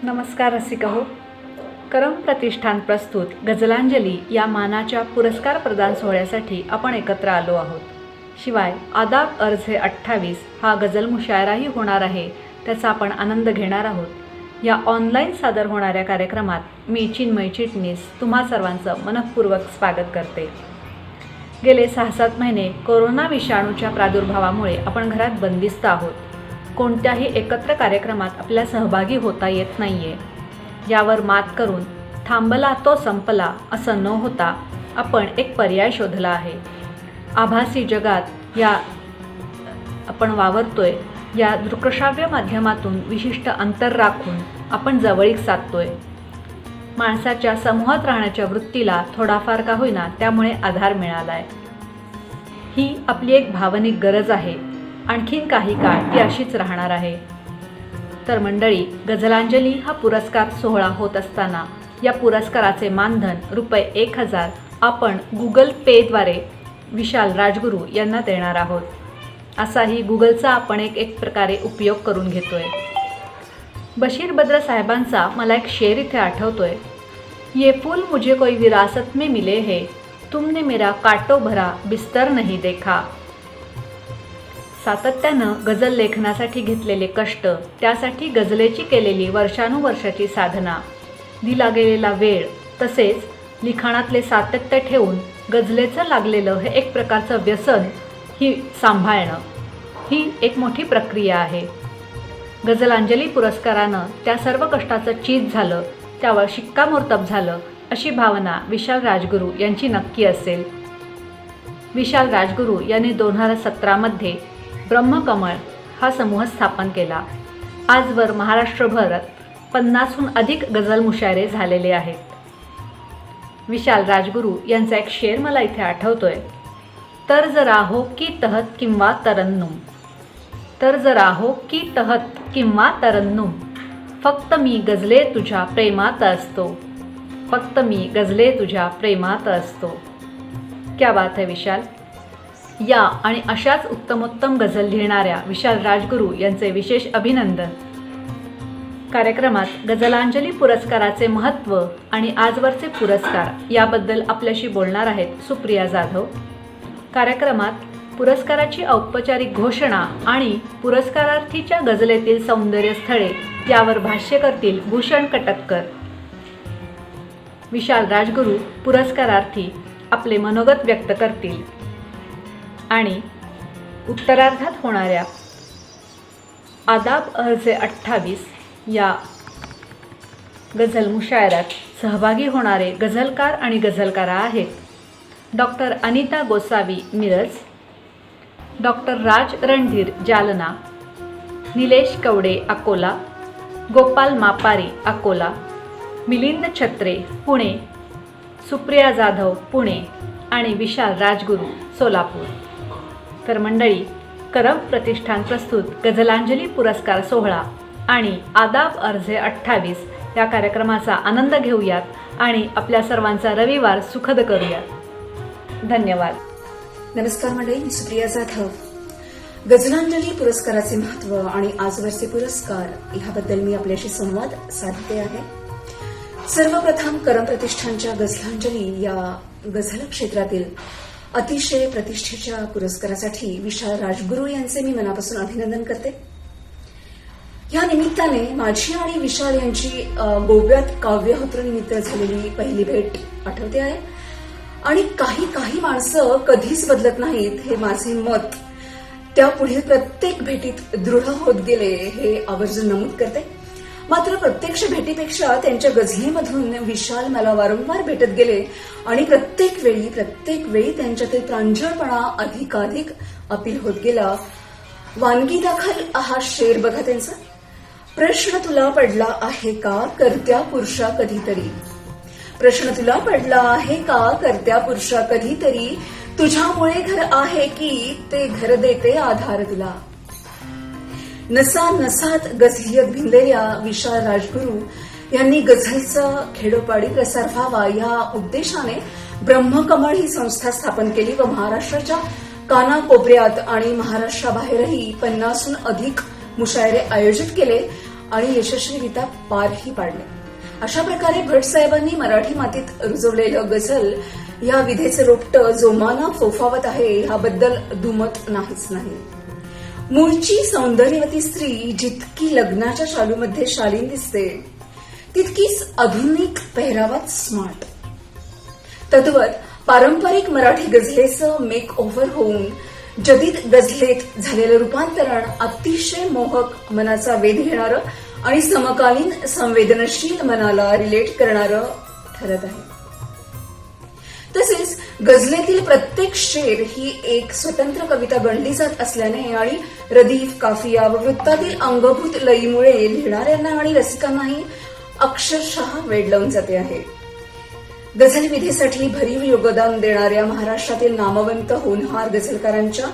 नमस्कार रसिका हो. करम प्रतिष्ठान प्रस्तुत गझलांजली या मानाच्या पुरस्कार प्रदान सोहळ्यासाठी आपण एकत्र आलो आहोत. शिवाय आदाब अर्ज 28 हा गझल मुशायराही होणार आहे, त्याचा आपण आनंद घेणार आहोत. या ऑनलाईन सादर होणाऱ्या कार्यक्रमात मी चिन्मय चिटणीस तुम्हा सर्वांचं मनःपूर्वक स्वागत करते. गेले 6-7 महिने कोरोना विषाणूच्या प्रादुर्भावामुळे आपण घरात बंदिस्त आहोत. कोणत्याही एकत्र कार्यक्रमात आपल्याला सहभागी होता येत नाहीये. यावर मात करून थांबला तो संपला असं न होता आपण एक पर्याय शोधला आहे. आभासी जगात या आपण वावरतोय. या दृकश्राव्य माध्यमातून विशिष्ट अंतर राखून आपण जवळीक साधतोय. माणसाच्या समूहात राहण्याच्या वृत्तीला थोडाफार का होईना त्यामुळे आधार मिळालाय. ही आपली एक भावनिक गरज आहे. आणखीन काही काळ ती अशीच राहणार आहे. तर मंडळी, गझलांजली हा पुरस्कार सोहळा होत असताना या पुरस्काराचे मानधन ₹1000 आपण गुगल पेद्वारे विशाल राजगुरू यांना देणार आहोत. असाही गुगलचा आपण एक प्रकारे उपयोग करून घेतोय. बशीर बद्र साहेबांचा मला एक शेर इथे आठवतोय. ये फूल मुझे कोई विरासत में मिले है, तुमने मेरा काटो भरा बिस्तर नहीं देखा. सातत्यानं गझल लेखनासाठी घेतलेले कष्ट, त्यासाठी गझलेची केलेली वर्षानुवर्षाची साधना, दिला गेलेला वेळ, तसेच लिखाणातले सातत्य ठेवून गझलेचं लागलेलं हे एक प्रकारचं व्यसन ही सांभाळणं, ही एक मोठी प्रक्रिया आहे. गझलांजली पुरस्कारानं त्या सर्व कष्टाचं चीज झालं, त्यावर शिक्कामोर्तब झालं अशी भावना विशाल राजगुरू यांची नक्की असेल. विशाल राजगुरू यांनी 2017मध्ये ब्रह्मकमळ हा समूह स्थापन केला. आजवर महाराष्ट्रभरात 50हून अधिक गझल मुशायरे झालेले आहेत. विशाल राजगुरू यांचा एक शेर मला इथे आठवतोय. तर जरा हो की तहत किंवा तरन्नुम, तर जरा हो की तहत किंवा तरन्नुम, फक्त मी गझले तुझ्या प्रेमात असतो, फक्त मी गझले तुझ्या प्रेमात असतो. क्या बात है विशाल. या आणि अशाच उत्तमोत्तम गझल लिहिणाऱ्या विशाल राजगुरू यांचे विशेष अभिनंदन. कार्यक्रमात गझलांजली पुरस्काराचे महत्त्व आणि आजवरचे पुरस्कार याबद्दल आपल्याशी बोलणार आहेत सुप्रिया जाधव. कार्यक्रमात पुरस्काराची औपचारिक घोषणा आणि पुरस्कारार्थीच्या गझलेतील सौंदर्य स्थळे यावर भाष्य करतील भूषण कटककर. विशाल राजगुरू पुरस्कारार्थी आपले मनोगत व्यक्त करतील आणि उत्तरार्धात होणाऱ्या आदाब अर्ज 28 या गझल मुशायरात सहभागी होणारे गझलकार आणि गझलकारा आहेत डॉक्टर अनिता गोसावी मिरज, डॉक्टर राज रणधीर जालना, निलेश कवडे अकोला, गोपाल मापारी अकोला, मिलिंद छत्रे पुणे, सुप्रिया जाधव पुणे आणि विशाल राजगुरू सोलापूर. तर मंडळी, करम प्रतिष्ठान प्रस्तुत गझलांजली पुरस्कार सोहळा आणि आदाब अर्ज 28 या कार्यक्रमाचा आनंद घेऊयात आणि आपल्या सर्वांचा रविवार सुखद करूयात. धन्यवाद. नमस्कार मंडळी, मी सुप्रिया जाधव. गझलांजली पुरस्काराचे महत्त्व आणि आजवरचे पुरस्कार ह्याबद्दल मी आपल्याशी संवाद साधते आहे. सर्वप्रथम करम प्रतिष्ठानच्या गझलांजली या गझल क्षेत्रातील अतिशय प्रतिष्ठेच्या पुरस्कारासाठी विशाल राजगुरू यांचे मी मनापासून अभिनंदन करते. या निमित्ताने माझी आणि विशाल यांची गोव्यात काव्यहोत्र निमित्त झालेली पहिली भेट आठवते आहे आणि काही माणसं कधीच बदलत नाहीत हे माझे मत त्या पुढील प्रत्येक भेटीत दृढ होत गेले हे आवर्जून नमूद करते. मात्र प्रत्यक्ष भेटीपेक्षा त्यांच्या गझलेमधून विशाल मला वारंवार भेटत गेले आणि प्रत्येक वेळी त्यांच्यातील प्रांजळपणा अधिकाधिक अपील होत गेला. वानगी दाखल हा शेर बघा त्यांचा. प्रश्न तुला पडला आहे का करत्या पुरुषा कधीतरी, प्रश्न तुला पडला आहे का करत्या पुरुषा कधीतरी, तुझ्यामुळे घर आहे की ते घर देते आधार तुला. नसात गझलियत भिनलेल्या विशाल राजगुरू यांनी गझलचा खेडोपाडी प्रसार व्हावा या उद्देशाने ब्रह्मकमळ ही संस्था स्थापन केली व महाराष्ट्राच्या कानाकोपऱ्यात आणि महाराष्ट्राबाहेरही 50हून अधिक मुशायरे आयोजित केले आणि यशस्वीरित्या पारही पाडले. अशा प्रकारे भट साहेबांनी मराठी मातीत रुजवलेलं गझल या विधेचं रोपटं जोमानं फोफावत आहे ह्याबद्दल दुमत नाहीच नाही. मूळची सौंदर्यवती स्त्री जितकी लग्नाच्या शालूमध्ये शालीन दिसते तितकीच आधुनिक पेहरावात स्मार्ट. तद्वत पारंपरिक मराठी गझलेचं मेक ओव्हर होऊन जदीद गझलेत झालेलं रूपांतरण अतिशय मोहक, मनाचा वेध घेणारं आणि समकालीन संवेदनशील मनाला रिलेट करणारं ठरत आहे. तसेच गझलेतील प्रत्येक शेर ही एक स्वतंत्र कविता गणली जात असल्याने आणि रदीफ, काफिया व वृत्तातील अंगभूत लयीमुळे लिहिणाऱ्यांना आणि रसिकांनाही अक्षरशः वेड लावून जाते आहे. गझल विधेसाठी भरीव योगदान देणाऱ्या महाराष्ट्रातील नामवंत होनहार गझलकारांच्या,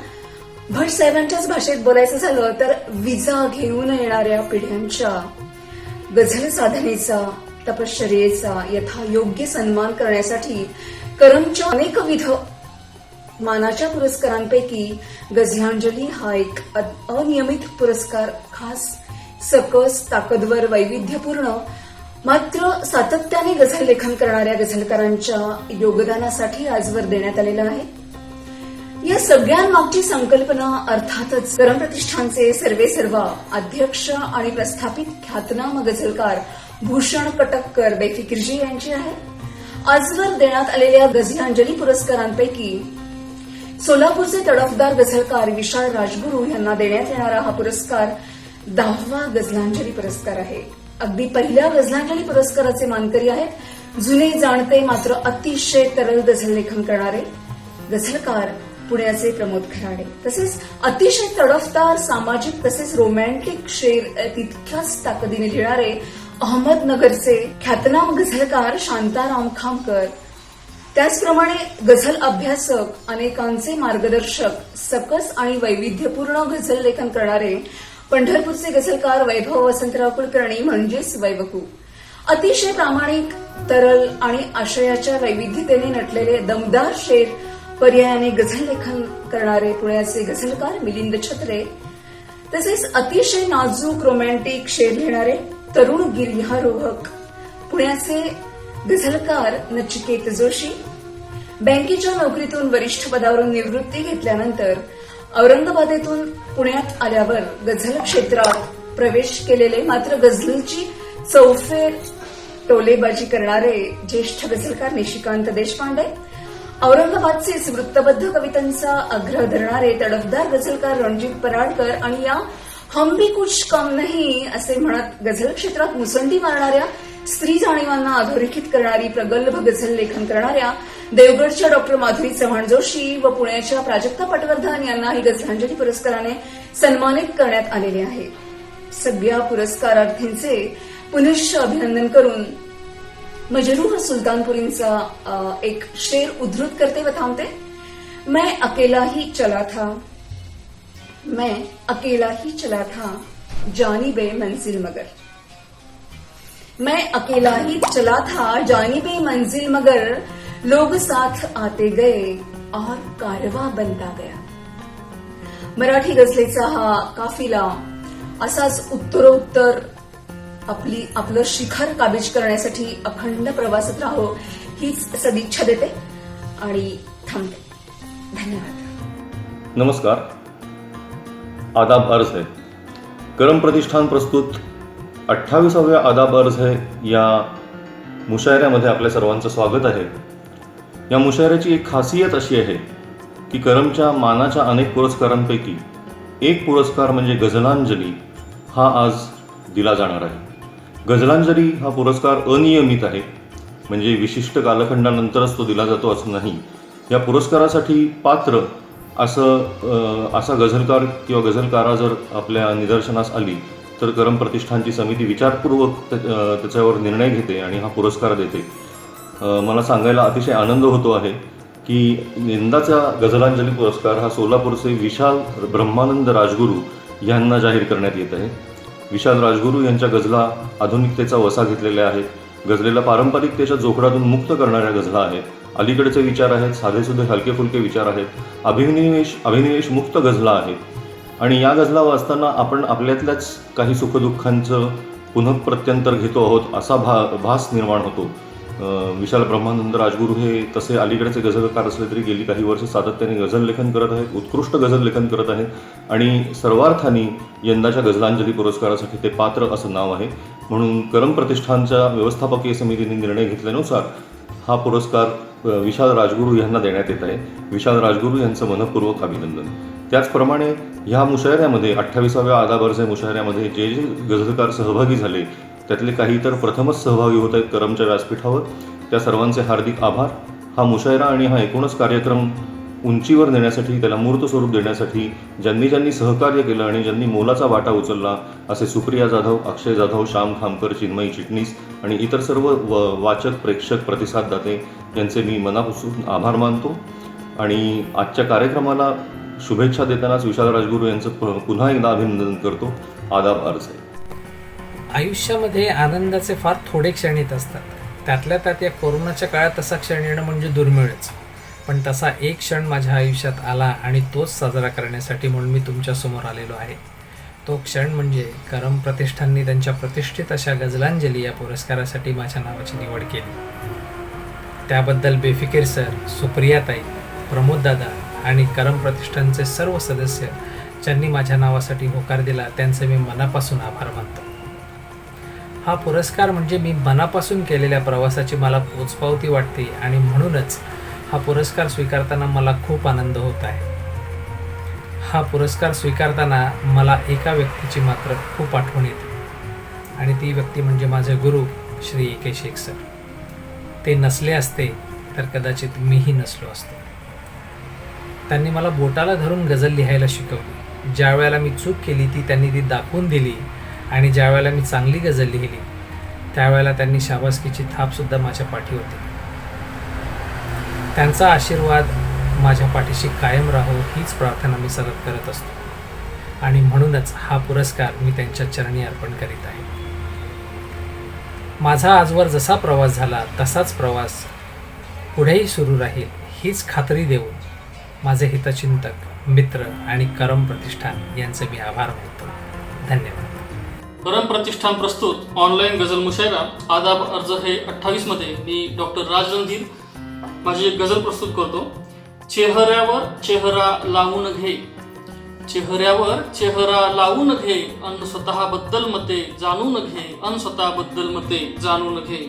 भट साहेबांच्याच भाषेत बोलायचं झालं तर विजा घेऊन येणाऱ्या पिढ्यांच्या गझल साधनेचा, तपश्चर्येचा यथायोग्य सन्मान करण्यासाठी करमच्या अनेकविध मानाच्या पुरस्कारांपैकी गझलांजली हा एक अनियमित पुरस्कार खास, सकस, ताकदवर, वैविध्यपूर्ण मात्र सातत्याने गझल लेखन करणाऱ्या गझलकारांच्या योगदानासाठी आजवर देण्यात आलेला आहे. या सगळ्यांमागची संकल्पना अर्थातच करम प्रतिष्ठानचे सर्वेसर्वा अध्यक्ष आणि प्रस्थापित ख्यातनाम गझलकार भूषण कटककर बेफिकिरजी यांची आहे. आजवर देण्यात आलेल्या गझलांजली पुरस्कारांपैकी सोलापूरचे तडफदार गझलकार विशाल राजगुरू यांना देण्यात येणारा हा पुरस्कार 10वा गझलांजली पुरस्कार आहे. अगदी पहिल्या गझलांजली पुरस्काराचे मानकरी आहेत जुने, जाणते मात्र अतिशय तरल गझल लेखन करणारे गझलकार पुण्याचे प्रमोद खराडे. तसेच अतिशय तडफदार, सामाजिक तसेच रोमॅन्टिक शेर तितक्याच ताकदीने लिहिणारे अहमदनगरचे ख्यातनाम गझलकार शांताराम खामकर. त्याचप्रमाणे गझल अभ्यासक, अनेकांचे मार्गदर्शक, सकस आणि वैविध्यपूर्ण गझल लेखन करणारे पंढरपूरचे गझलकार वैभव वसंतराव कुलकर्णी म्हणजेच वैवकू. अतिशय प्रामाणिक, तरल आणि आशयाच्या वैविध्यतेने नटलेले दमदार शेर पर्यायाने गझल लेखन करणारे पुण्याचे गझलकार मिलिंद छत्रे. तसेच अतिशय नाजूक, रोमॅन्टिक शेर लिहिणारे तरुण गिर्यारोहक पुण्याचे गझलकार नचिकेत जोशी. बँकेच्या नोकरीतून वरिष्ठ पदावरून निवृत्ती घेतल्यानंतर औरंगाबादेतून पुण्यात आल्यावर गझल क्षेत्रात प्रवेश केलेले मात्र गझलची चौफेर टोलेबाजी करणारे ज्येष्ठ गझलकार निशिकांत देशपांडे. औरंगाबादचेच वृत्तबद्ध कवितांचा आग्रह धरणारे तडफदार गझलकार रणजित पराडकर आणि या हम भी कुछ कम नहीं असे म्हणत गझल क्षेत्रात मुसंडी मारणाऱ्या, स्त्री जाणीवांना अधोरेखित करणारी प्रगल्भ गझल लेखन करणाऱ्या देवगडच्या डॉक्टर माधुरी चव्हाण जोशी व पुण्याच्या प्राजक्ता पटवर्धन यांनाही गझलांजली पुरस्काराने सन्मानित करण्यात आलेले आहे. सगळ्या पुरस्कारार्थींचे पुनश्च अभिनंदन करून मजरूह सुलतानपुरींचा एक शेर उद्धृत करते व थांबते. मैं अकेला ही चला था, मैं अकेला ही चला था, जानिबे मंजिल मगर. मैं अकेला ही चला था, जानिबे मंजिल मगर, लोग साथ आते गए और कारवा बनता गया. मराठी गझलेचा हा काफिला असाच उत्तरोत्तर आपलं शिखर काबीज करण्यासाठी अखंड प्रवासात राहो हीच सदिच्छा देते आणि थांबते. धन्यवाद. नमस्कार. आदाब अर्ज है. करम प्रतिष्ठान प्रस्तुत 28व्या आदाब अर्ज है या मुशायऱ्यामध्ये आपल्या सर्वांचं स्वागत आहे. या मुशायऱ्याची एक खासियत अशी आहे की करमच्या मानाच्या अनेक पुरस्कारांपैकी एक पुरस्कार म्हणजे गझलांजली हा आज दिला जाणार आहे. गझलांजली हा पुरस्कार अनियमित आहे, म्हणजे विशिष्ट कालखंडानंतरच तो दिला जातो असं नाही. या पुरस्कारासाठी पात्र असा गझलकार किंवा गझलकारा जर आपल्या निदर्शनास आली तर करम प्रतिष्ठानची समिती विचारपूर्वक त्याच्यावर निर्णय घेते आणि हा पुरस्कार देते. मला सांगायला अतिशय आनंद होतो आहे की यंदाचा गझलांजली पुरस्कार हा सोलापूरचे विशाल ब्रह्मानंद राजगुरू यांना जाहीर करण्यात येत आहे. विशाल राजगुरू यांच्या गझला आधुनिकतेचा वसा घेतलेल्या आहेत. गझलेला पारंपरिकतेच्या जोखडातून मुक्त करणाऱ्या गझला आहेत. अलीकडचे विचार आहेत, साधेसुधे हलके फुलके विचार आहेत, अभिनिवेश मुक्त गझला आहेत. आणि या गझला वाचताना आपण आपल्यातल्याच काही सुखदुःखांचं पुनः प्रत्यंतर घेतो आहोत असा भास निर्माण होतो. विशाल ब्रह्मानंद राजगुरू हे तसे अलीकडेचे गझलकार असले तरी गेली काही वर्ष सातत्याने गझल लेखन करत आहेत, उत्कृष्ट गझल लेखन करत आहेत आणि सर्वार्थाने यंदाच्या गझलांजली पुरस्कारासाठी ते पात्र असं नाव आहे. म्हणून करम प्रतिष्ठानच्या व्यवस्थापकीय समितीने निर्णय घेतल्यानुसार हा पुरस्कार विशाल राजगुरू यांना देण्यात येत आहे. विशाल राजगुरू यांचं मनःपूर्वक अभिनंदन. त्याचप्रमाणे ह्या मुशायऱ्यामध्ये 28व्या आदाब अर्ज मुशायऱ्यामध्ये जे जे गझलकार सहभागी झाले त्यातले काही तर प्रथमच सहभागी होत आहेत करमच्या व्यासपीठावर. त्या सर्वांचे हार्दिक आभार. हा मुशायरा आणि हा एकूणच कार्यक्रम उंचीवर नेण्यासाठी, त्याला मूर्त स्वरूप देण्यासाठी ज्यांनी सहकार्य केलं आणि ज्यांनी मोलाचा वाटा उचलला असे सुप्रिया जाधव, अक्षय जाधव, श्याम खामकर, चिन्मयी चिटणीस आणि इतर सर्व वाचक, प्रेक्षक, प्रतिसाददाते यांचे मी मनापासून आभार मानतो. आणि आजच्या कार्यक्रमाला शुभेच्छा देतानाच विशाल राजगुरू यांचं पुन्हा एकदा अभिनंदन करतो. आदाब अर्ज. आयुष्यामध्ये आनंदाचे फार थोडे क्षण येत असतात. त्यातल्या त्यात या कोरोनाच्या काळात तसा क्षण येणं म्हणजे दुर्मिळच. पण तसा एक क्षण माझ्या आयुष्यात आला आणि तोच साजरा करण्यासाठी म्हणून मी तुमच्यासमोर आलेलो आहे. तो क्षण म्हणजे करम प्रतिष्ठाननी त्यांच्या प्रतिष्ठित अशा गझलांजली या पुरस्कारासाठी माझ्या नावाची निवड केली. त्याबद्दल बेफिकीर सर, सुप्रियाताई, प्रमोददादा आणि करम प्रतिष्ठानचे सर्व सदस्य ज्यांनी माझ्या नावासाठी होकार दिला त्यांचे मी मनापासून आभार मानतो. हा पुरस्कार म्हणजे मी मनापासून केलेल्या प्रवासाची मला पोचपावती वाटते आणि म्हणूनच हा पुरस्कार स्वीकारताना मला खूप आनंद होत आहे. हा पुरस्कार स्वीकारताना मला एका व्यक्तीची मात्र खूप आठवण येते आणि ती व्यक्ती म्हणजे माझे गुरु श्री ए.के. शेख सर. ते नसले असते तर कदाचित मीही नसलो असतो. त्यांनी मला बोटाला धरून गझल लिहायला शिकवली. ज्या वेळेला मी चूक केली त्यांनी ती दाखवून दिली आणि ज्या वेळेला मी चांगली गझल लिहिली त्यावेळेला त्यांनी शाबासकीची थापसुद्धा माझ्या पाठी होती. त्यांचा आशीर्वाद माझ्या पाठीशी कायम राहो हीच प्रार्थना मी सतत करत असतो आणि म्हणूनच हा पुरस्कार मी त्यांच्या चरणी अर्पण करीत आहे. माझा आजवर जसा प्रवास झाला तसाच प्रवास पुढेही सुरू राहील हीच खात्री देऊन माझे हितचिंतक, मित्र आणि करम प्रतिष्ठान यांचे मी आभार मानतो. धन्यवाद. करम प्रतिष्ठान प्रस्तुत ऑनलाईन गझल मुशायरा आदाब अर्ज हे 28 मध्ये मी डॉक्टर राज रणधीर माझी एक गझल प्रस्तुत करतो. चेहऱ्यावर चेहरा लावून घे, चेहऱ्यावर चेहरा लावून घे, अन स्वतःबद्दल मते जाणून घे, अन स्वतःबद्दल मते जाणून घे.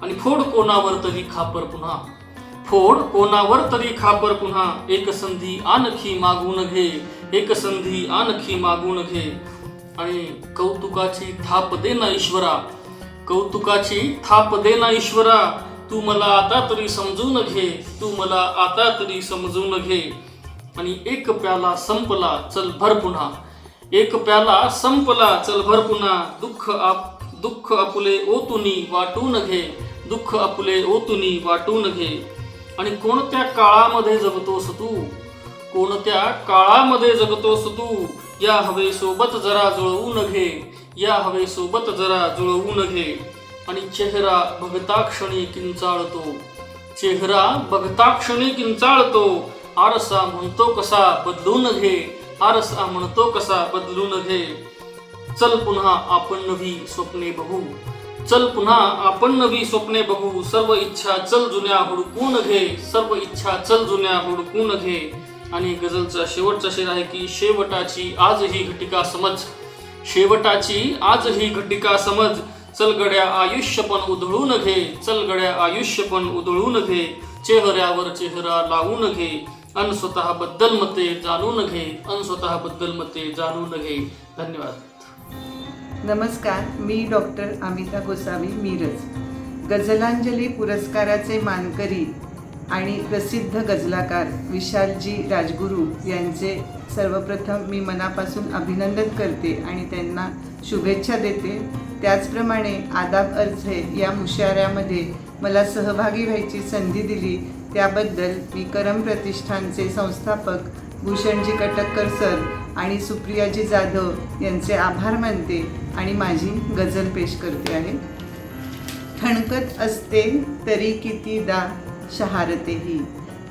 आणि फोड कोणावर तरी खापर पुन्हा, फोड कोणावर तरी खापर पुन्हा, एक संधी आणखी मागून घे, एक संधी आणखी मागून घे. आणि कौतुकाची थाप दे ना ईश्वरा, कौतुकाची थाप दे ना ईश्वरा, तू मला आता तरी समजून घे, तू मला आता तरी समजून घे. आणि एक प्याला संपला चल भर पुन्हा, एक प्याला संपला चल भर पुन्हा, दुःख आपुले ओतुनी वाटून घे, दुःख आपुले ओतुनी वाटून घे. आणि कोणत्या काळामध्ये जगतोस तू, कोणत्या काळामध्ये जगतोस तू, या हवे सोबत जरा जुळवून घे, या हवे सोबत जरा जुळवून घे. आणि चेहरा बघता क्षणी किंचाळतो, चेहरा बघता क्षणी किंचाळतो, आरसा म्हणतो कसा बदलून घे, आरसा म्हणतो कसा बदलून घे. चल पुन्हा आपण नवी स्वप्ने बघू, चल पुन्हा आपण नवी स्वप्ने बघू, सर्व इच्छा चल जुन्या हुडकून घे, सर्व इच्छा चल जुन्या हुडकून घे. आणि गझलचा शेवटचा शेर आहे की शेवटाची आज ही घटिका समज, शेवटाची आज ही घटिका समज, चल गड्या आयुष्य पण उधळून घे, चल गड्या आयुष्य पण उधळून घे. चेहऱ्यावर चेहरा लावून घे, अन स्वतःबद्दल मते जाणून घे, अन स्वतःबद्दल मते जाणून घे. धन्यवाद. नमस्कार, मी डॉक्टर अमिता गोसावी, मिरज. गझलांजली पुरस्काराचे मानकरी आणि प्रसिद्ध गझलाकार विशालजी राजगुरू यांचे सर्वप्रथम मी मनापासून अभिनंदन करते आणि त्यांना शुभेच्छा देते. त्याचप्रमाणे आदाब अर्ज या मुशायऱ्यामध्ये मला सहभागी व्हायची संधी दिली त्याबद्दल मी करम प्रतिष्ठानचे संस्थापक भूषणजी कटककर सर आणि सुप्रियाजी जाधव यांचे आभार मानते आणि माझी गझल पेश करते आहे. ठणकत असते तरी कितीदा शहारतेही,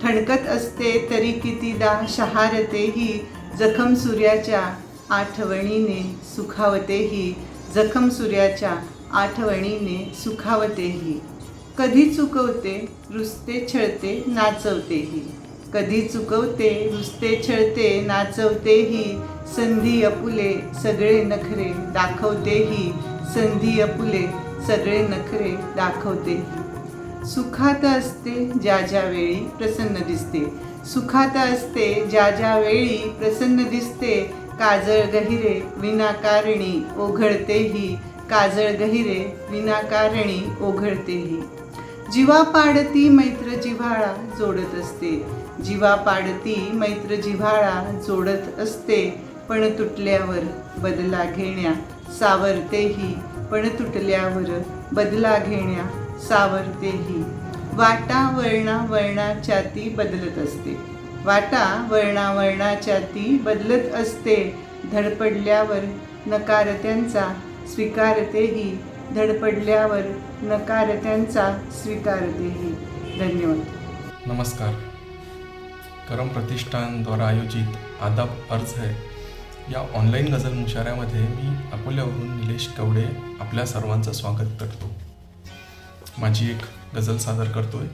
ठणकत असते तरी कितीदा शहारतेही, जखम सूर्याच्या आठवणीने सुखावतेही, जखम सूर्याच्या आठवणीने सुखावतेही. कधी चुकवते रुसते छळते नाचवतेही. कधी चुकवते रुसते छळते नाचवतेही. संधी अपुले सगळे नखरे दाखवतेही. संधी अपुले सगळे नखरे दाखवतेही. सुखात असते ज्या ज्या वेळी प्रसन्न दिसते. सुखात असते ज्या ज्या वेळी प्रसन्न दिसते. काजळ गहिरे विनाकारणी ओघळतेही. काजळ गहिरे विनाकारणी ओघळतेही. जीवा पाडती मैत्र जिव्हाळा जोडत असते. जीवा पाडती मैत्र जिव्हाळा जोडत असते. पण तुटल्यावर बदला घेण्या सावरतेही. पण तुटल्यावर बदला घेण्या सावरतेही. वाटा वळणा वळणाच्या ती बदलत असते. वाटा वळणा वळणाच्या ती बदलत असते. धडपडल्यावर नकार त्यांचा स्वीकारतेही. धडपडल्यावर नकार त्यांचा स्वीकारतेही. धन्यवाद. नमस्कार. करम प्रतिष्ठान द्वारा आयोजित आदाब अर्ज है या ऑनलाईन गझल मुशायऱ्यामध्ये मी अकोल्यावरून निलेश कवडे आपल्या सर्वांचं स्वागत करतो. माझी एक गझल सादर करतोय.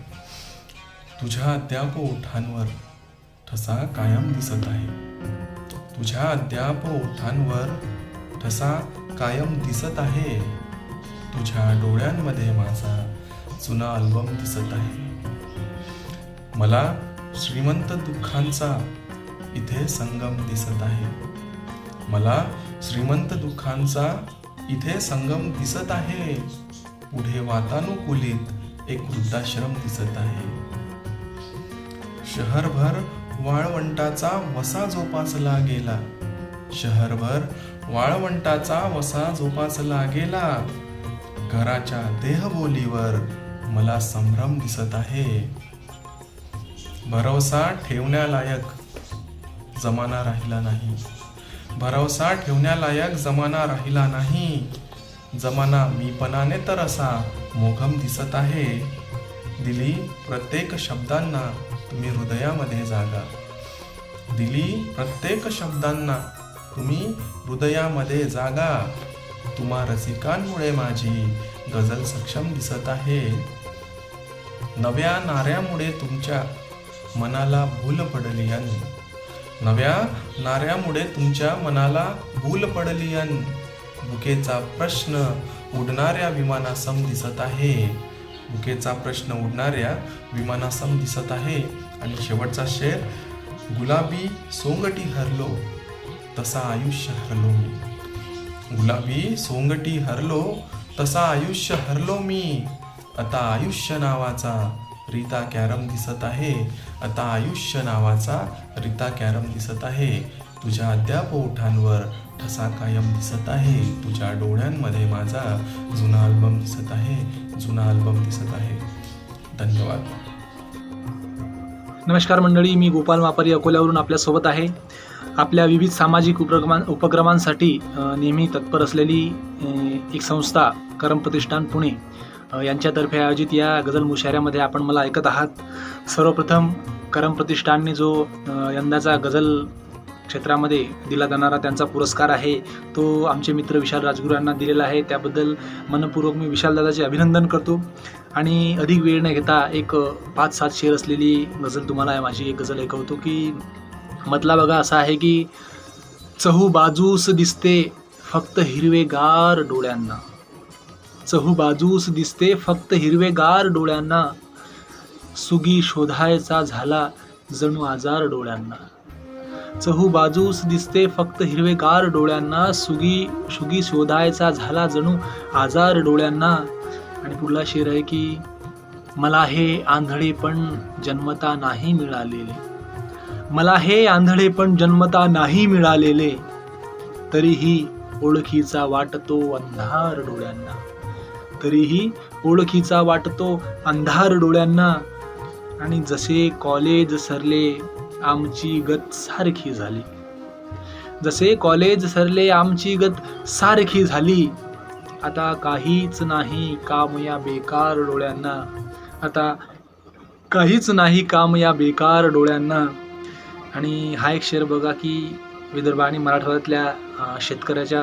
तुझ्या अद्याप ओठांवर ठसा कायम दिसत आहे. तुझ्या अद्याप ओठांवर ठसा कायम दिसत आहे. तुझ्या डोळ्यांमध्ये माझा जुना अल्बम दिसत आहे. मला श्रीमंत दुःखांचा इथे संगम दिसत आहे. मला श्रीमंत दुःखांचा इथे संगम दिसत आहे. पुढे वातानुकूलित एक वृद्धाश्रम दिसत आहे. शहरभर वाळवंटाचा वसा जोपासला गेला. शहरभर वाळवंटाचा वसा जोपासला गेला. घराच्या देहबोलीवर मला संभ्रम दिसत आहे. भरवसा ठेवण्यालायक जमाना राहिला नाही. भरवसा ठेवण्यालायक जमाना राहिला नाही. जमाना मीपणाने तर असा मोघम दिसत आहे. दिली प्रत्येक शब्दांना तुम्ही हृदयामध्ये जागा. दिली प्रत्येक शब्दांना तुम्ही हृदयामध्ये जागा. तुम्हा रसिकांमुळे माझी गझल सक्षम दिसत आहे. नव्या नाऱ्यामुळे तुमच्या मनाला भूल पडली अन. नव्या नाऱ्यामुळे तुमच्या मनाला भूल पडली अन. बुकेचा प्रश्न उडणाऱ्या विमानासम दिसत आहे. बुकेचा प्रश्न उडणाऱ्या विमानासम दिसत आहे. आणि शेवटचा शेर. गुलाबी सोंगटी हरलो तसा आयुष्य हरलो मी. गुलाबी सोंगटी हरलो तसा आयुष्य हरलो मी. आता आयुष्य नावाचा रीता कॅरम दिसत आहे. आता आयुष्य नावाचा रीता कॅरम दिसत आहे. तुझ्या अद्याप ओठांवर ठसा कायम दिसत आहे. तुझ्या डोळ्यांमध्ये माझा जुना अल्बम दिसत आहे. जुना अल्बम दिसत आहे. धन्यवाद. नमस्कार मंडळी, मी गोपाल मापारी अकोल्यावरून आपल्यासोबत आहे. आपल्या विविध सामाजिक उपक्रमांसाठी नेहमी तत्पर असलेली एक संस्था करम प्रतिष्ठान पुणे यांच्यातर्फे आयोजित या गझल मुशायऱ्यामध्ये आपण मला ऐकत आहात. सर्वप्रथम करम प्रतिष्ठानने जो यंदाचा गझल क्षेत्रामध्ये दिला जाणारा त्यांचा पुरस्कार आहे तो आमचे मित्र विशाल राजगुरू यांना दिलेला आहे. त्याबद्दल मनपूर्वक मी विशालदादाचे अभिनंदन करतो. आणि अधिक वेळ न घेता एक 5-7 शेर असलेली गझल तुम्हाला माझी एक गझल ऐकवतो की मतला बघा असा आहे की चहू बाजूस दिसते फक्त हिरवेगार डोळ्यांना. चहू बाजूस दिसते फक्त हिरवेगार डोळ्यांना. सुगी शोधायचा झाला जणू आजार डोळ्यांना. चहू बाजूस दिसते फक्त हिरवेगार डोळ्यांना. सुगी शोधायचा झाला जणू आजार डोळ्यांना. आणि पुढला शेर आहे की मला हे आंधळेपण जन्मता नाही मिळालेले. मला हे आंधळेपण जन्मता नाही मिळालेले. तरीही ओळखीचा वाटतो अंधार डोळ्यांना. तरीही ओळखीचा वाटतो अंधार डोळ्यांना. आणि जसे कॉलेज सरले आमची गत सारखी झाली. जसे कॉलेज सरले आमची गत सारखी झाली. आता काहीच नाही काम या बेकार डोळ्यांना. आता काहीच नाही काम या बेकार डोळ्यांना. आणि हा एक शेर बघा की विदर्भ आणि मराठवाड्यातल्या शेतकऱ्याच्या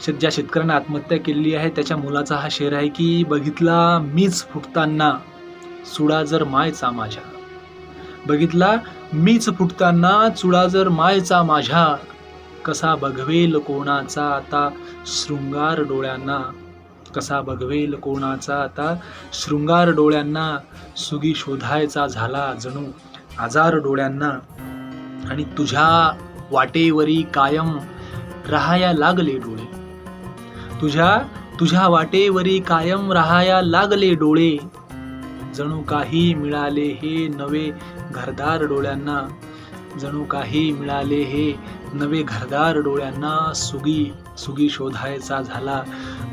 ज्या शेतकऱ्याने आत्महत्या केलेली आहे त्याच्या मुलाचा हा शेर आहे की बघितला मीच फुटताना चुडा जर मायचा माझ्या, बघितला मीच फुटताना चुडा जर मायचा माझ्या, कसा बघवेल कोणाचा आता शृंगार डोळ्यांना, कसा बघवेल कोणाचा आता शृंगार डोळ्यांना, सुगी शोधायचा झाला जणू आजार डोळ्यांना, आणि तुझ्या वाटेवरी कायम राहाया लागले डोळे, तुझ्या वाटेवरी कायम राहाया लागले डोळे, जणू काही मिळाले हे नवे घरदार डोळ्यांना, जणू काही मिळाले हे नवे घरदार डोळ्यांना, सुगी शोधायचा झाला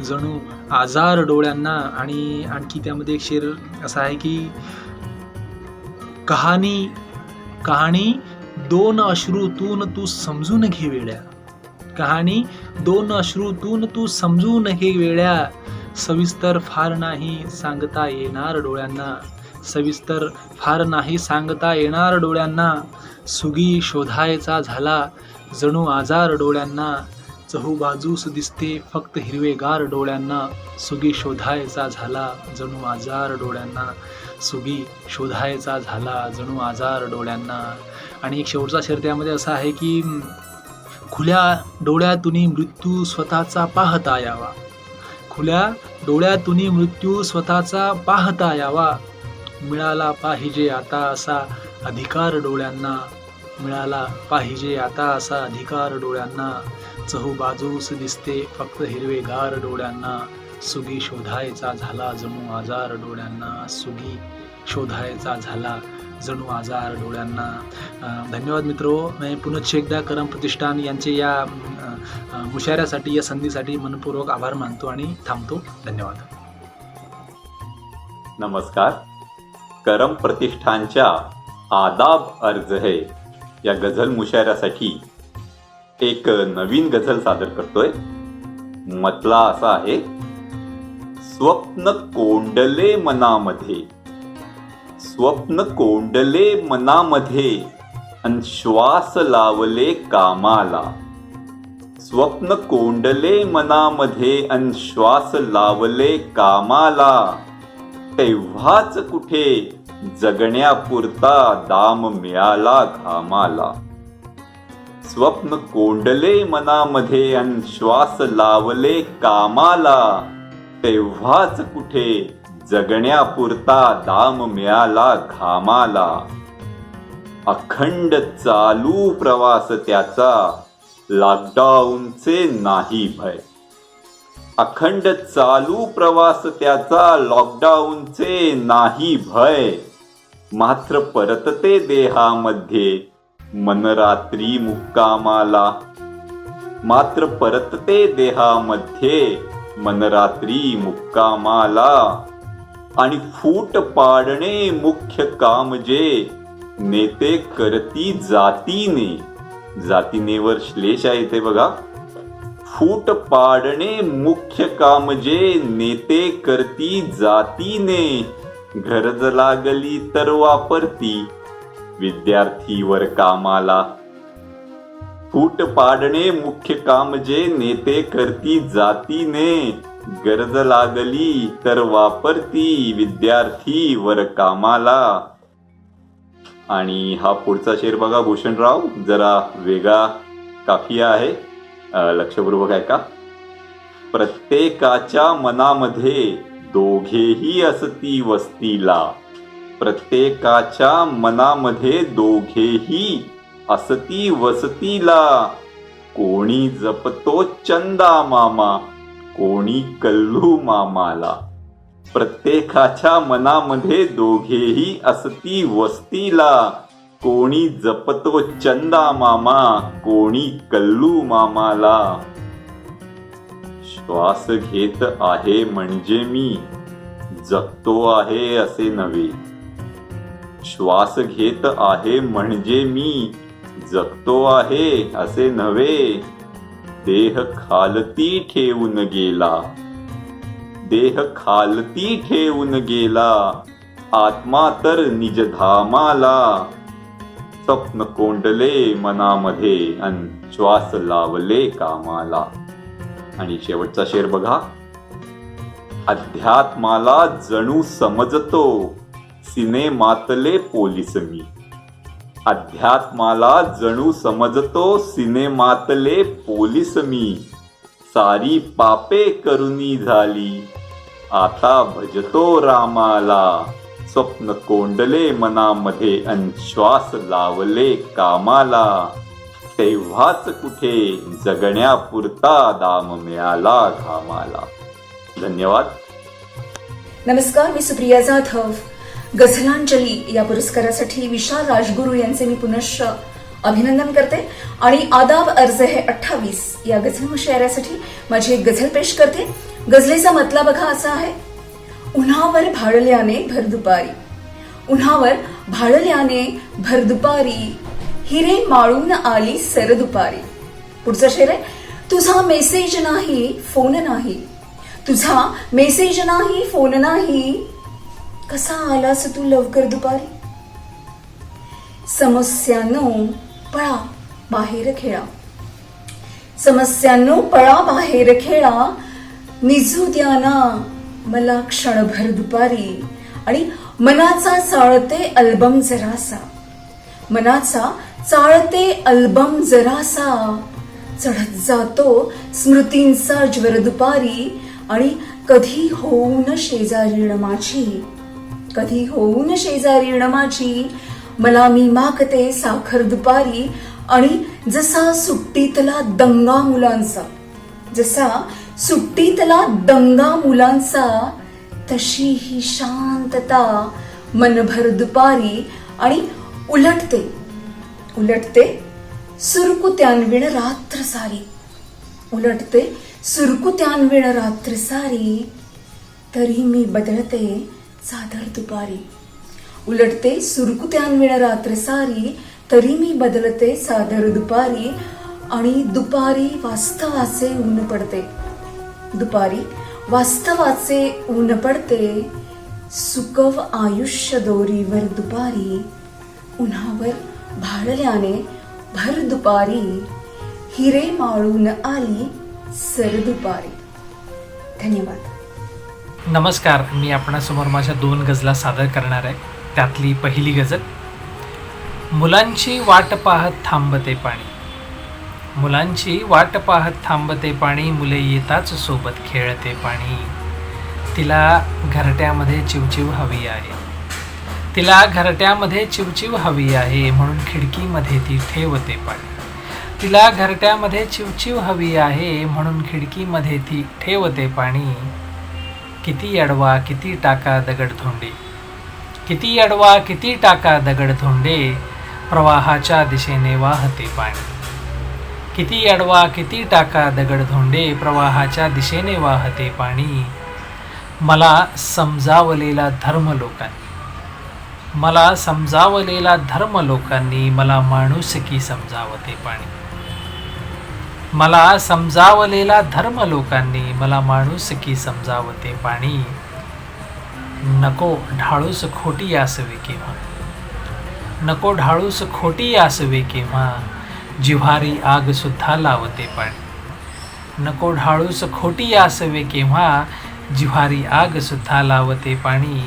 जणू आजार डोळ्यांना. आणि आणखी त्यामध्ये एक शेर असा आहे की कहाणी दोन अश्रूतून तू समजून घे वेड्या, कहाणी दोन अश्रूतून तू समजून घे वेड्या, सविस्तर फार नाही सांगता येणार डोळ्यांना, सविस्तर फार नाही सांगता येणार डोळ्यांना, सुगी शोधायचा झाला जणू आजार डोळ्यांना, चहूबाजूस दिसते फक्त हिरवेगार डोळ्यांना, सुगी शोधायचा झाला जणू आजार डोळ्यांना, सुगी शोधायचा झाला जणू आजार डोळ्यांना. आणि एक शेवटचा शेर त्यामध्ये असा आहे की खुल्या डोळ्यातून मृत्यू स्वतःचा पाहता यावा, खुल्या डोळ्यातून मृत्यू स्वतःचा पाहता यावा, मिळाला पाहिजे आता असा अधिकार डोळ्यांना, मिळाला पाहिजे आता असा अधिकार डोळ्यांना, चहूबाजूस दिसते फक्त हिरवेगार डोळ्यांना, सुगी शोधायचा झाला जणू आजार डोळ्यांना, सुगी शोधायचा झाला जणू आजार डोळ्यांना. धन्यवाद मित्रो. मी पुनश्च एकदा करम प्रतिष्ठान यांचे या मुशायऱ्यासाठी, या संधीसाठी मनपूर्वक आभार मानतो आणि थांबतो. धन्यवाद. नमस्कार. करम प्रतिष्ठानच्या आदाब अर्ज है या गझल मुशायऱ्यासाठी एक नवीन गझल सादर करतोय. मतला असा आहे, स्वप्न कोंडले मनामध्ये, स्वप्न कोंडले मनामध्ये अन श्वास लावले कामाला, स्वप्न कोंडले मनामध्ये अन श्वास लावले कामाला, तेव्हाच कुठे जगण्यापुरता दाम मिळाला घामाला. स्वप्न कोंडले मनामध्ये अन श्वास लावले कामाला, तेव्हाच कुठे जगण्यापुरता दाम मिळाला घामाला. अखंड चालू प्रवास त्याचा लॉकडाऊनचे नाही भय, अखंड चालू प्रवास त्याचा लॉकडाऊनचे नाही भय. मात्र परतते देहामध्ये मन रात्री मुक्कामाला, मात्र परतते देहामध्ये मन रात्री मुक्कामाला. आणि फूट पाडणे मुख्य काम जे नेते करती जातीने, जातीनेवर श्लेष आहे ते बघा. फूट पाडणे मुख्य काम जे नेते करती जातीने, गरज लागली तर वापरती विद्यार्थीवर कामाला. फूट पाडणे मुख्य काम जे नेते करती जातीने, गरज लागली तर वापरती विद्यार्थीवर कामाला. आणि हा पुढचा शेर बघा भूषणराव, जरा वेगळा काफिया आहे, लक्षपूर्वक ऐका. प्रत्येकाच्या मनामध्ये दोघेही असती वस्तीला, प्रत्येकाच्या मनामध्ये दोघेही असती वसतीला. कोणी जपतो चंदा मामा, कोणी कल्लू मामाला. प्रत्येकाच्या मनामध्ये दोघेही असती वस्तीला, कोणी जपतो चंदा मामा, कोणी कल्लू मामाला. श्वास घेत आहे म्हणजे मी जगतो आहे असे नव्हे, श्वास घेत आहे म्हणजे मी जगतो आहे असे नव्हे. देह खालती ठेवून गेला, देह खालती ठेवून गेला, आत्मा तर निजधामाला. स्वप्न कोंडले मनामध्ये अन श्वास लावले कामाला. आणि शेवटचा शेर बघा. अध्यात्माला जणू समजतो सिनेमातले पोलीस मी. अध्यात्माला जणू समजतो सिनेमातले पोलीस मी. सारी पापे करुणी झाली आता भजतो रामाला. स्वप्न कोंडले मनामध्ये अन श्वास लावले कामाला. तेव्हाच कुठे जगण्यापुरता दाम मिळाला घामाला. धन्यवाद. नमस्कार, मी सुप्रिया जाधव. गझलांजली या पुरस्कारासाठी विशाल राजगुरू यांचे मी पुनश्च अभिनंदन करते आणि आदाब अर्ज हे 28 या गझल मुशायऱ्यासाठी माझी एक गझल पेश करते. गझलेचा मतला बघा असा आहे. उन्हावर भाळल्याने भर दुपारी, उन्हावर भाळल्याने भर दुपारी, हिरे माळून आली सर दुपारी. पुढचा शेर आहे. तुझा मेसेज नाही फोन नाही, तुझा मेसेज नाही फोन नाही, कसा आलास तू लवकर दुपारी. समस्यांनो पळा बाहेर खेळा, समस्यांनो पळा बाहेर खेळा, निजू द्या ना मला क्षणभर दुपारी. आणि मनाचा चाळते अल्बम जरासा, मनाचा चाळते अल्बम जरासा, चढत जातो स्मृतींचा ज्वर दुपारी. आणि कधी होऊन शेजारीण माझी, कधी होऊन शेजारीण माझी, मला मी मागते साखर दुपारी. आणि जसा सुट्टीतला दंगा मुलांचा, जसा सुट्टीतला दंगा मुलांचा, तशी ही शांतता मनभर दुपारी. आणि उलटते उलटते सुरकुत्यांविण रात्र सारी, उलटते सुरकुत्यांविण रात्र सारी, तरी मी बदलते चादर दुपारी. उलटते सुरकुत्यांविण रात्र सारी, तरी मी बदलते चादर दुपारी. आणि दुपारी वास्तवाचे ऊन पडते, दुपारी वास्तवाचे ऊन पडते, सुकव आयुष्य दोरीवर दुपारी. उन्हावर भाळल्याने भर दुपारी, हिरे माळून आली सर दुपारी. धन्यवाद. नमस्कार, मी आपणासमोर माझ्या 2 गझला सादर करणार आहे. त्यातली पहिली गझल. मुलांची वाट पाहत थांबते पाणी, मुलांची वाट पाहत थांबते पाणी, मुले येताच सोबत खेळते पाणी. तिला घरट्यामध्ये चिवचिव हवी आहे, तिला घरट्यामध्ये चिवचिव हवी आहे, म्हणून खिडकीमध्ये ती ठेवते पाणी. तिला घरट्यामध्ये चिवचिव हवी आहे, म्हणून खिडकीमध्ये ती ठेवते पाणी. किती अडवा किती टाका दगड धोंडे, किती अडवा किती टाका दगड धोंडे, प्रवाहाच्या दिशेने वाहते पाणी. किती अडवा किती टाका दगड धोंडे, प्रवाहाच्या दिशेने वाहते पाणी. मला समजावलेला धर्म लोकांनी, मला समजावलेला धर्म लोकांनी, मला माणुसकी समजावते पाणी. मला समजावलेला धर्म लोकांनी, मला माणुसकी समजावते पाणी. नको ढाळूस खोटी आसवे केव्हा, नको ढाळूस खोटी आसवे केव्हा, जिव्हारी आग सुद्धा लावते पाणी. नको ढाळूस खोटी आसवे केव्हा, जिव्हारी आग सुद्धा लावते पाणी.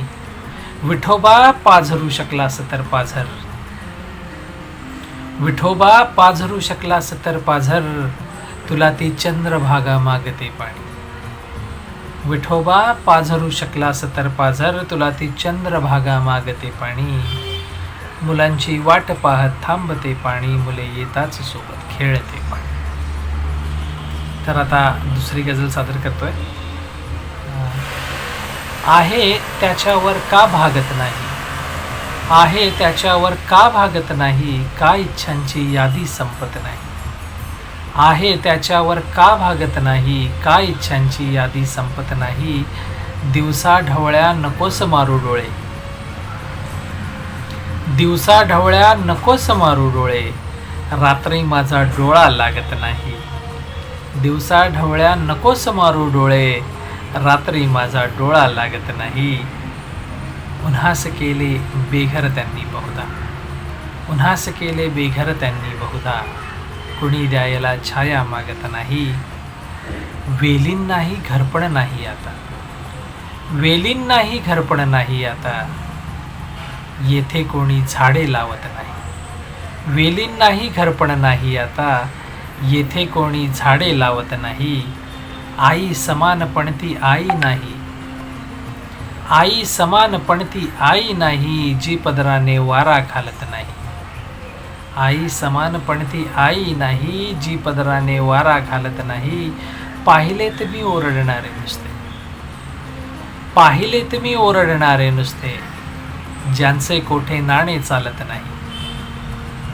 विठोबा पाझरू शकलास तर पाझर, विठोबा पाझरू शकलास तर पाझर, तुला ती चंद्रभागा मागते पाणी. विठोबा पाझरू शकलास तर पाझर, तुला ती चंद्रभागा मागते पाणी. मुलांची वाट पाहत थांबते पाणी, मुले येताच सोबत खेळते पाणी. तर आता दुसरी गझल सादर करतोय. आहे त्याच्यावर का भागत नाही, आहे त्याच्यावर का भागत नाही, का इच्छांची यादी संपत नाही. आहे त्याच्यावर का भागत नाही, का इच्छांची यादी संपत नाही. दिवसा ढवळ्या नकोस मारू डोळे, दिवसा ढवळ्या नकोस मारू डोळे, रात्री माझा डोळा लागत नाही. दिवसा ढवळ्या नकोस मारू डोळे, रात्री माझा डोळा लागत नाही. उन्हास केले बेघर त्यांनी बहुधा, उन्हास केले बेघर त्यांनी बहुधा, कुणी द्यायला छाया मागत नाही. वेलीन नाही घरपण नाही आता, वेलीन नाही घरपण नाही आता, येथे कोणी झाडे लावत नाही. वेलीन नाही घरपण नाही आता, येथे कोणी झाडे लावत नाही. आई समान पणती आई नाही, आई समान पणती आई नाही, जी पदराने वारा घालत नाही. आई समान पणती आई नाही, जी पदराने वारा घालत नाही. पाहिले तर मी ओरडणारे नुसते, पाहिले तर मी ओरडणारे नुसते, ज्यांचे कोठे नाणे चालत नाही.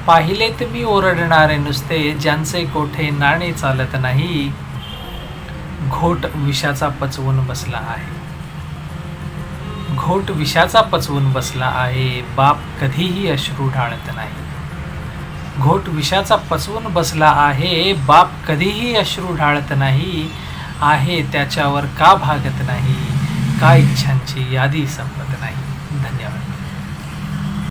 पाहिले तर मी ओरडणारे नुसते, ज्यांचे कोठे नाणे चालत नाही. घोट विषाचा पचवून बसला आहे, घोट विषाचा पचवून बसला आहे, बाप कधीही अश्रू ढाळत नाही. घोट विषाचा पचवून बसला आहे, बाप कधीही अश्रू ढाळत नाही. आहे त्याच्यावर का भागत नाही, का इच्छांची यादी संपत नाही. धन्यवाद.